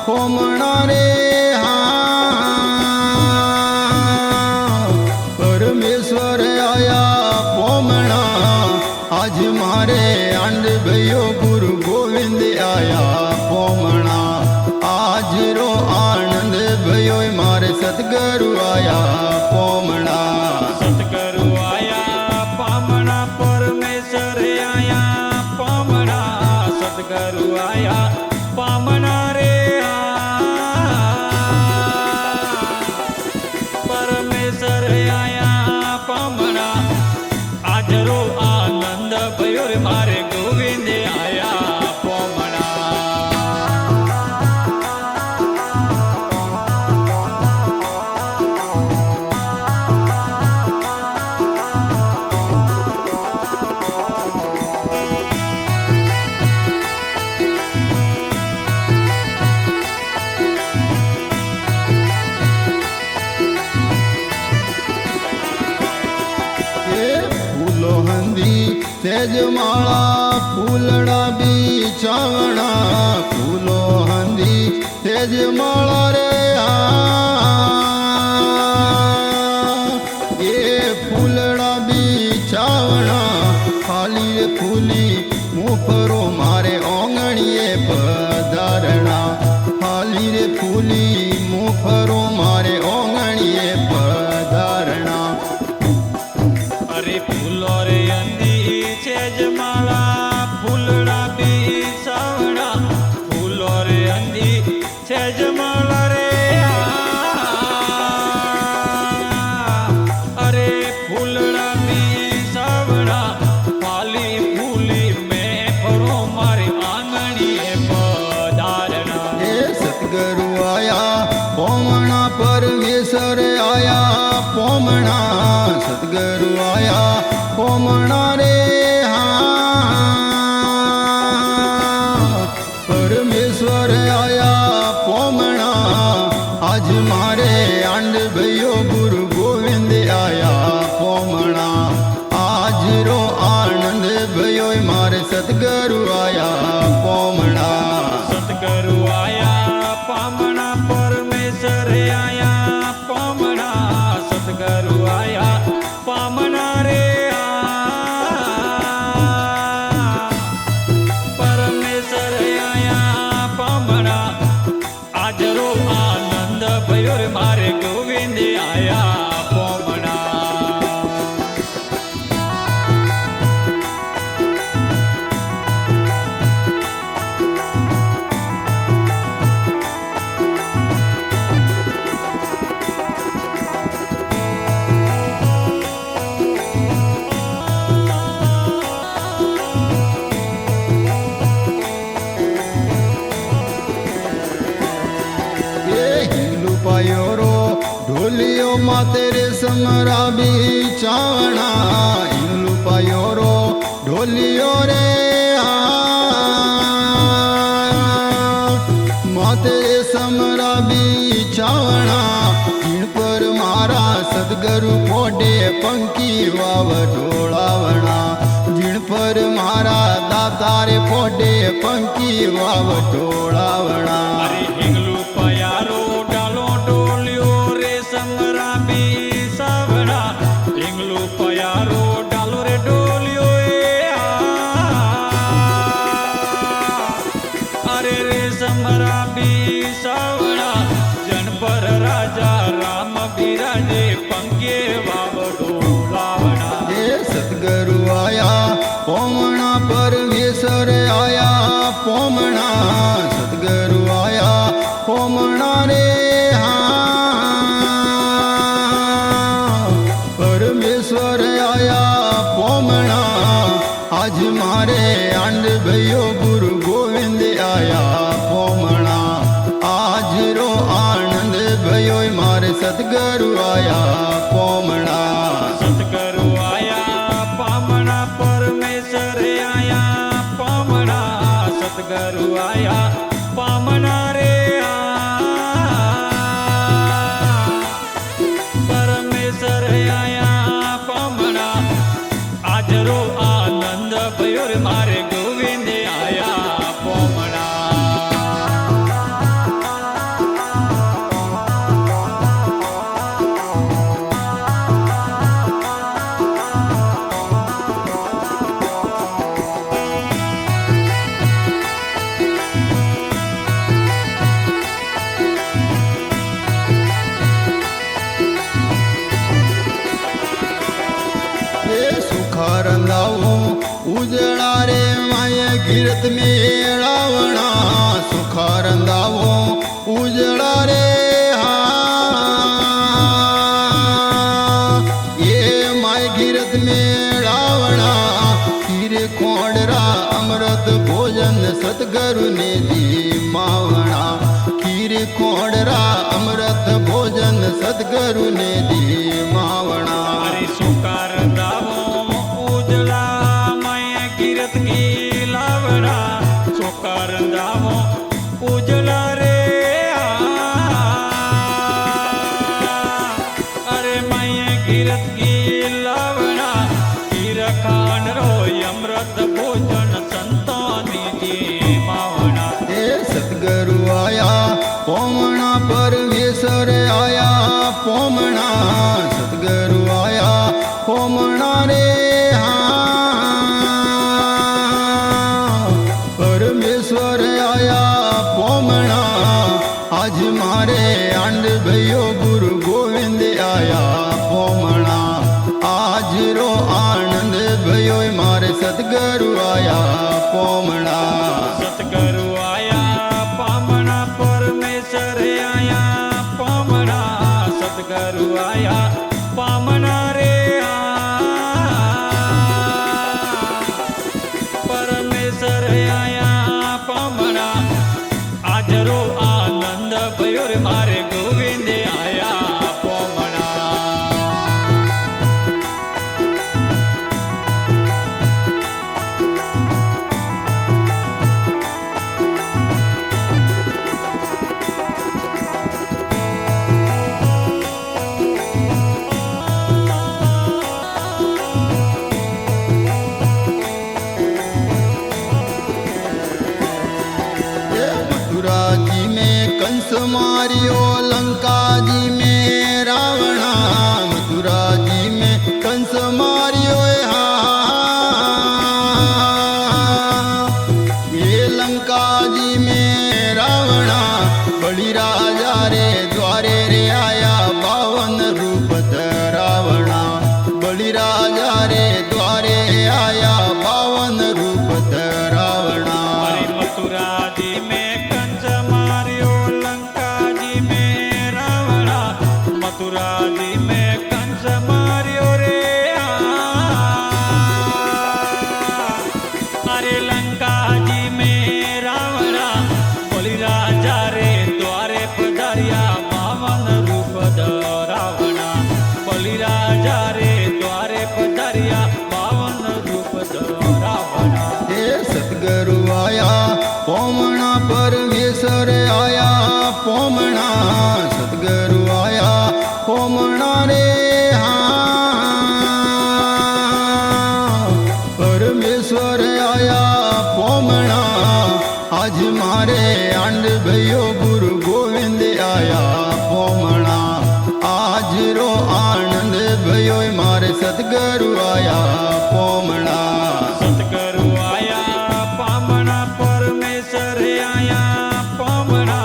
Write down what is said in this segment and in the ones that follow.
પોમણા રે પરમેશ્વર આયા પોમણા આજ મારે આંડ ભયો ગુરુ ગોવિંદ આયા પોમણા આજ રો આનંદ ભયો મારે સદગુરુ આયા પોમણા સતગુરુ આયા પામણા પરમેશ્વર આયા પામણા સતગુરુ આયા પામણા રે પરમેશ્વર આયા પામણા આજરો આનંદ ભયો રે મારે ગોવિંદ આયા પોમણા ફૂલો હંદી તેજ માળા ફૂલડા બીચાવણા ફૂલો હંદી તેજ માળા રે એ ફૂલડા બીચાવણા ખાલી રે ફૂલી મુફરો મારે ઓંગણીએ પધારણા ખાલી રે ફૂલી મુફરો મારે ઓંગણીએ પધારણા અરે ફૂલો રે અંદી છે જમાળા ફૂલડા બી સાવડા ફૂલો રે અંદી છે જમાળા રે અરે ફૂલડા બી સાવડા ફાલી ફૂલી મેં ફરો મારી આંગણીએ પધારણા એ સતગુરુ આયા પોમણા પરમેશ્વર આયા પોમણા સતગુરુ આયા પોમણા રે પરમેશ્વર આયા પોમણા આજ મારે આંડ ભયો ગુરુ ગોવિંદ આયા પોમણા આજ રો આનંદ ભયો મારે સતગુરુ આયા પોમણા સતગુરુ આયા પામણા પરમેશ્વર આયા પામણા સતગુરુ આયા પામણા રે પરમેશ્વર આયા પામણા આજરો આનંદ ભયો રે મારે ગોવિંદ આયા પોમણા પાયોરો ઢોલિયો માતે રે સમરા બીચાવણા ઈલું પાયોરો ઢોલિયો રે માતે રે સમરા બીચાવણા જીણ પર મારા સદગુરુ ફોડે પંકી વાવ ઢોળાવણા જીણ પર મારા દાતારે ફોડે પંકી વાવ ઢોળાવણા અરે હિંગલું પયારો ડાલો ડોલ્યો રે સમરા બી સાવડા હિંગલું પયારો ડાલો રે ડોલ્યો અરે રે સમરા બી સાવડા જનપર રાજા રામ બિરાજે પંકે વાવ ઢોલાવડા એ સતગુરુ આયા પોમણા પરમેશ્વર આયા પોમણા સતગુરુ આયા પોમણા રે પરમેશ્વર આયા પોમણા આજ મારે આંડ ભયો ગુરુ ગોવિંદ આયા પોમણા આજ રો આનંદ ભયો મારે સતગુરુ આયા પોમણા સતગુરુ આયા પામણા પરમેશ્વર આયા પામણા સતગુરુ આયા પામણા રે પરમેશ્વર આયા પામણા આજરો આનંદ ભયો રે મારે ગોવિંદ આયા પોમણા सुखा रंधाऊं उजड़ा रे माये गिरत मेड़ावना सुखा रंधाऊं उजड़ा रे ये माय गिरत मेड़ावना खीर खोड़रा अमृत भोजन सतगुरु ने दी मावना खीर खोड़रा अमृत भोजन सतगुरु ने दी मावना अरे सुकार दावो उजला माया गिरत की लावड़ा सुकार दावो उजला रे अरे माया गिरत की लावड़ा कीर खान रो अमृत भोजन संतानी जी मावना ए सतगुरु आया पोमणा परमेश्वर आया पोमणा सतगुरु आया पोमणा रे परमेश्वर आया पोमणा आज मारे आंड भयो गुरु गोविंद आया पोमणा आज रो आनंद भयो मारे सतगुरु आया पोमणा सतगुरु आया पामणा परमेश्वर आया पामणा सतगुरु आया पामणा रे परमेश्वर आया पामणा आज रो आनंद भयो रे मारे गोविंद आया पामणा मथुरा जी में कंस मारियो लंका जी में रावणा मथुरा जी में कंस मारियो ये लंका जी में रावणा बड़ी राजा रे द्वारे रे आया 52 रूप रावणा बड़ी राजा रे द्वारे आया 52 रूप रावणा अरे मथुरा जी में कंस मारियो लंका जी में रावणा मथुरा जी में कंस मारियो रे अरे लंका जी में रावणा बोली राजा रे द्वारे पधारिया 52 रूप रावणा बोली राजा रे द्वारे पधारिया 52 रूप रावणा हे सतगुरु आया पोमणा परमेश्वर आया पोमणा सतगुरु आया पोमणा रे परमेश्वर आया पोमणा आज मारे आंड भयो गुरु गोविंद आया पोमणा आज रो आनंद भयो मारे सतगुरु आया पोमणा सतगुरु आया पामणा परमेश्वर आया पामणा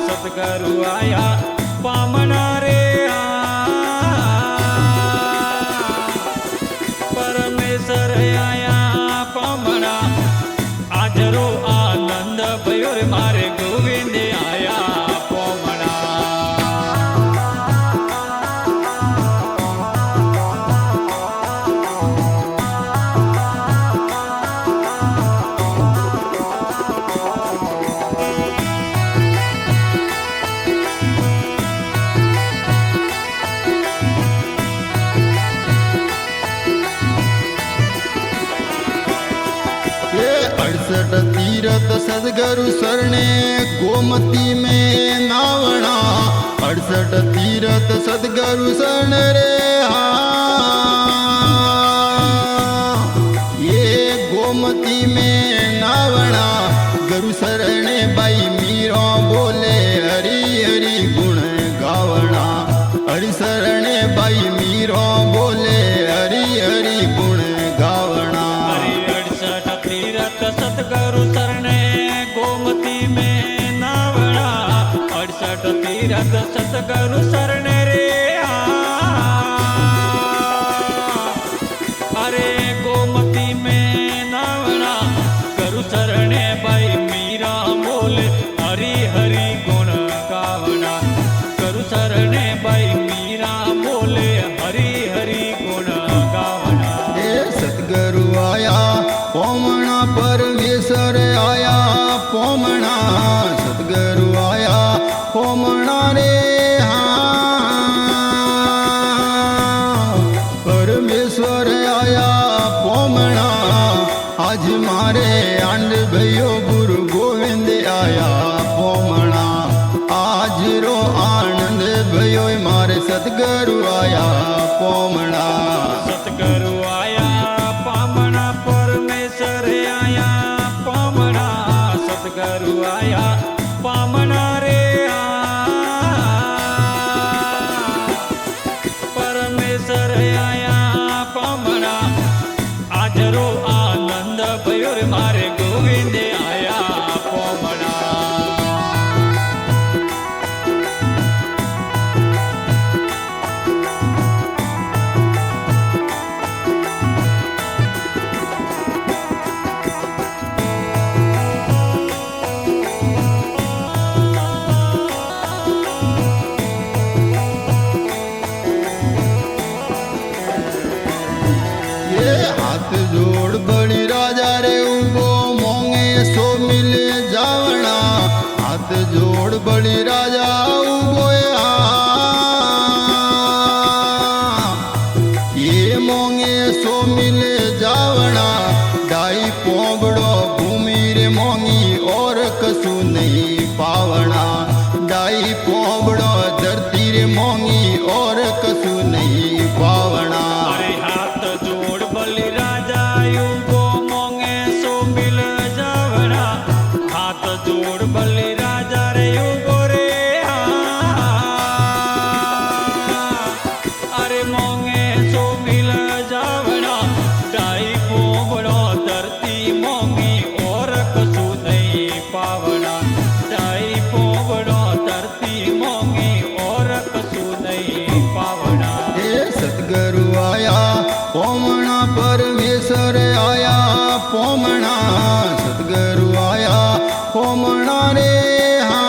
सतगुरु आया पामणा रे परमेश्वर आया पामणा आज रो आनंद भयो रे मारे गोविंद आया पामणा ये 68 तीरथ सदगुरु सरने गोमती में नावणा 68 तीरथ सदगुरु शरण रे ये गोमती में नावणा गुरु शरण बाई मीरो बोले हरि हरि गुण गावणा हरि शरण बाई मीरो बोले हरि हरि गुण गावणा हरि 68 तीरथ सतगुरु सरणे गोमती में नावणा 68 तीरथ सतगुरु सरणे रे अरे હરી હરી ગુણ ગાવના કરું શરણે બાઈ મીરા બોલે હરી હરી ગુણ ગાવના એ સદગુરુ આયા પોમણા પરમેશ્વર આયા પોમણા સદગુરુ આયા પોમણા રે હા પરમેશ્વર આયા પોમણા આજ મારે આંડ ભયો ગુરુ ગોવિંદ આયા પોમણા આજ રો આનંદ ભયો મારે સદગુરુ આયા પોમણા સતગુરુ આયા પામણા પરમેશ્વર આયા પામણા સતગુરુ આયા પામણા રે પરમેશ્વર આયા પામણા આજરો આનંદ ભયો રે મારે ગોવિંદ આયા પામણા ये हाथ जोड़ बड़ी राजा रे उबो मोंगे सो मिले जावना हाथ जोड़ बड़ी राजा उबो ये मोंगे सो मिले जावना डाई पोबड़ो भूमि रे मोंगी और कसु नहीं पावना डाई पोबड़ो धरती रे मोंगी और कसु नहीं पावना अरे हाथ जोड़ बलि राजा युगो मोंगे सो मिल जावना हाथ जोड़ बलि राजा रे युगो रे अरे मोंगे सो मिल जावना डाई पोबड़ो धरती मोंगी और कसु नहीं पावना डाई पोबड़ो धरती मोंगी और कसु नहीं पावना हे सतगुरु आया पोमणा परमेश्वर आया पोमणा सतगुरु आया पोमणा रे हाँ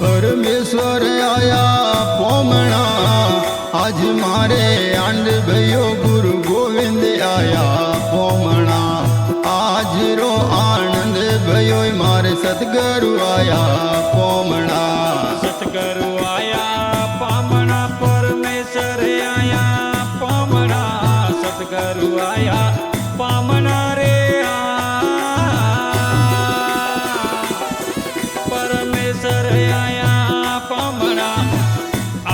परमेश्वर आया पोमणा आज मारे आंड भयो गुरु गोविंद आया पोमणा आज रो आनंद भयो मारे सतगुरु आया पोमणा सतगुरु आया पामणा परमेश्वर आया पामणा सतगुरु आया पामणा रे परमेश्वर आया पामणा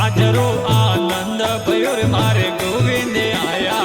आजरो आनंद भयो रे मारे गोविंद आया